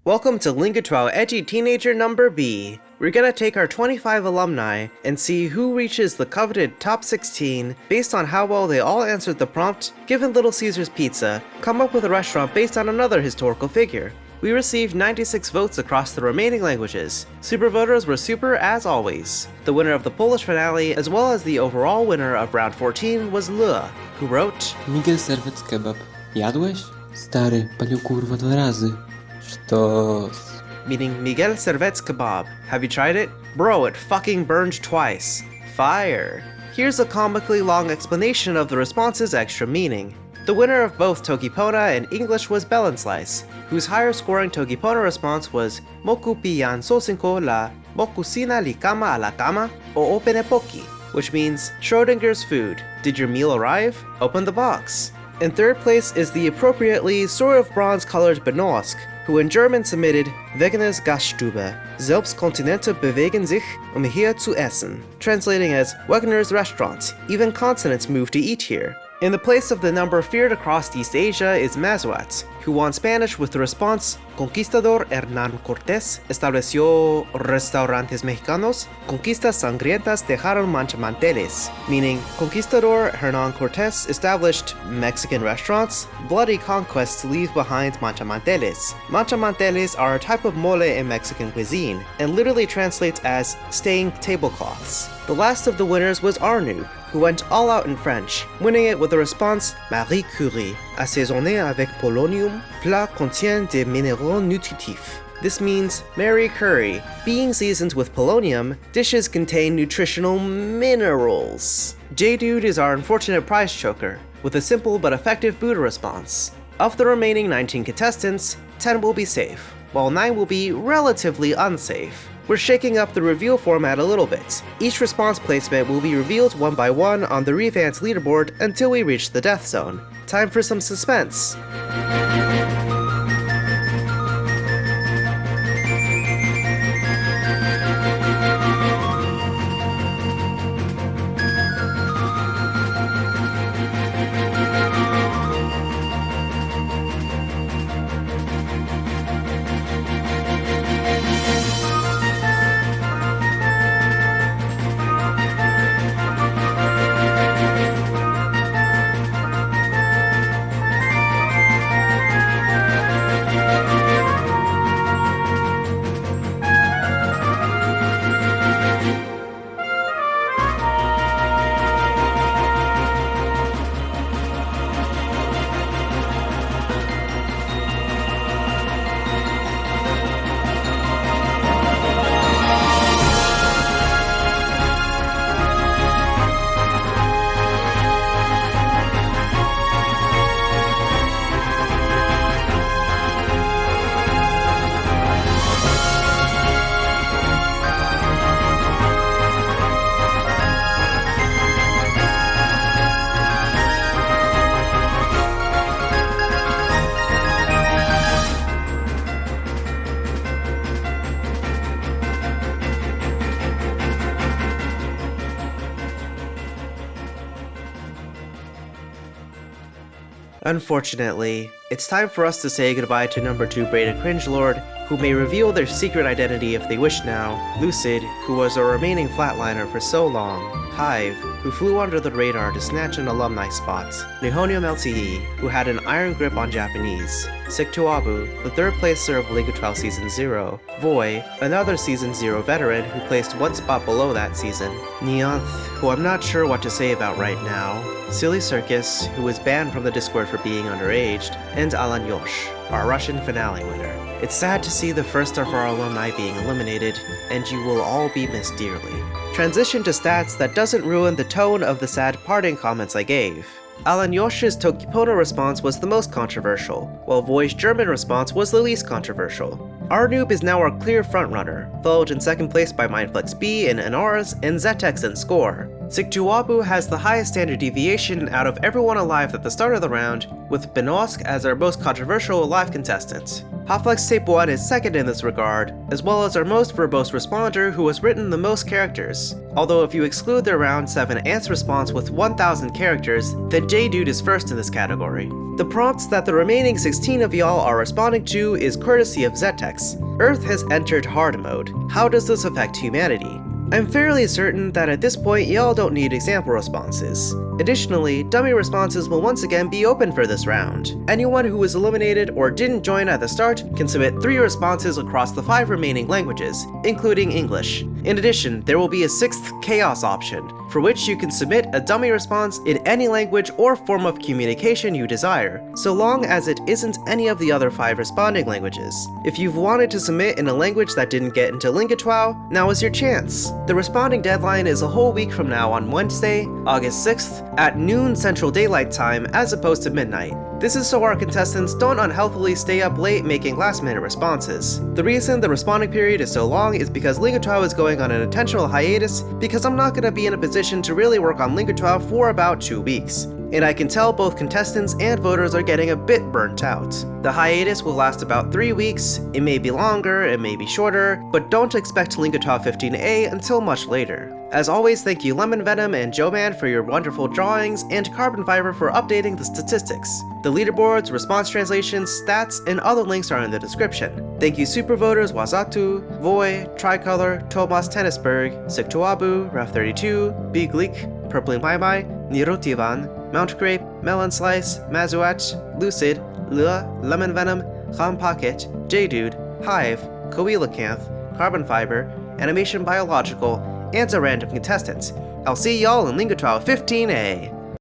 Welcome to LingoTWOW Edgy Teenager number B. We're gonna take our 25 alumni and see who reaches the coveted top 16 based on how well they all answered the prompt, given Little Caesar's Pizza, come up with a restaurant based on another historical figure. We received 96 votes across the remaining languages. Super voters were super as always. The winner of the Polish finale, as well as the overall winner of round 14, was Lua, who wrote Miguel serwet kebab. Jadłeś? Stary, palił kurwa 2 razy. Sztos. Meaning Miguel Servet's kebab. Have you tried it? Bro, it fucking burned twice. Fire. Here's a comically long explanation of the response's extra meaning. The winner of both Togipona and English was Bellenslice, whose higher scoring Togipona response was Moku piyan sosinko la mokusina li kama a la kama o opene poki, which means Schrodinger's food. Did your meal arrive? Open the box. In third place is the appropriately sort of bronze-colored Benosk, who in German submitted Wegeners Gaststube, Selbstkontinente bewegen sich, hier zu essen, translating as Wegener's restaurant, even continents move to eat here. In the place of the number feared across East Asia is Mazuat, who won Spanish with the response Conquistador Hernán Cortés estableció restaurantes mexicanos, conquistas sangrientas dejaron manchamanteles, meaning Conquistador Hernán Cortés established Mexican restaurants, bloody conquests leave behind manchamanteles. Manchamanteles are a type of mole in Mexican cuisine, and literally translates as staying tablecloths. The last of the winners was Arnoux, who went all out in French, winning it with the response Marie Curie, assaisonné avec polonium, plat contient des minéraux nutritifs. This means Mary Curry. Being seasoned with polonium, dishes contain nutritional minerals. J-Dude is our unfortunate prize choker, with a simple but effective Buddha response. Of the remaining 19 contestants, 10 will be safe, while 9 will be relatively unsafe. We're shaking up the reveal format a little bit. Each response placement will be revealed one by one on the revamped leaderboard until we reach the death zone. Time for some suspense. Unfortunately, it's time for us to say goodbye to number 2 Breda Cringelord, who may reveal their secret identity if they wish now, Lucid, who was a remaining flatliner for so long, Hive, who flew under the radar to snatch an alumni spot, Nihonium LTE, who had an iron grip on Japanese, Siktuabu, the 3rd placer of LingoTWOW Season 0, Voy, another Season 0 veteran who placed 1 spot below that season, Neonth, who I'm not sure what to say about right now, Silly Circus, who was banned from the Discord for being underaged, and Alan Yosh, our Russian finale winner. It's sad to see the first of our alumni being eliminated, and you will all be missed dearly. Transition to stats that doesn't ruin the tone of the sad parting comments I gave. Alan Yosh's Togipona response was the most controversial, while Voy's German response was the least controversial. Arnoob is now our clear frontrunner, followed in second place by MindFlex B and Anaras and Zetex in score. StealthySceptile has the highest standard deviation out of everyone alive at the start of the round, with Dusk as our most controversial alive contestant. Half-Life Tape 1 is second in this regard, as well as our most verbose responder who has written the most characters. Although if you exclude their round 7 answer response with 1,000 characters, then J-Dude is first in this category. The prompts that the remaining 16 of y'all are responding to is courtesy of Zetex. Earth has entered hard mode. How does this affect humanity? I'm fairly certain that at this point y'all don't need example responses. Additionally, dummy responses will once again be open for this round. Anyone who was eliminated or didn't join at the start can submit 3 responses across the 5 remaining languages, including English. In addition, there will be a 6th chaos option, for which you can submit a dummy response in any language or form of communication you desire, so long as it isn't any of the other 5 responding languages. If you've wanted to submit in a language that didn't get into LingoTWOW, now is your chance. The responding deadline is a whole week from now on Wednesday, August 6th, at noon Central Daylight Time as opposed to midnight. This is so our contestants don't unhealthily stay up late making last-minute responses. The reason the responding period is so long is because LingoTWOW is going on an intentional hiatus because I'm not going to be in a position to really work on LingoTWOW for about 2 weeks. And I can tell both contestants and voters are getting a bit burnt out. The hiatus will last about 3 weeks, it may be longer, it may be shorter, but don't expect LingoTWOW 15A until much later. As always, thank you Lemon Venom and Joe Man for your wonderful drawings, and Carbon Fiber for updating the statistics. The leaderboards, response translations, stats, and other links are in the description. Thank you super voters Wazatu, Voy, Tricolor, Tomas Tennisberg, Siktuabu, Raf32, Big Leak, Purpling Mai, Nirotivan, Mount Grape, Melon Slice, Mazuach, Lucid, Lua, Lemon Venom, Kham Pocket, J-Dude, Hive, Coelacanth, Carbon Fiber, Animation Biological, and a random contestant. I'll see y'all in LingoTWOW 15A!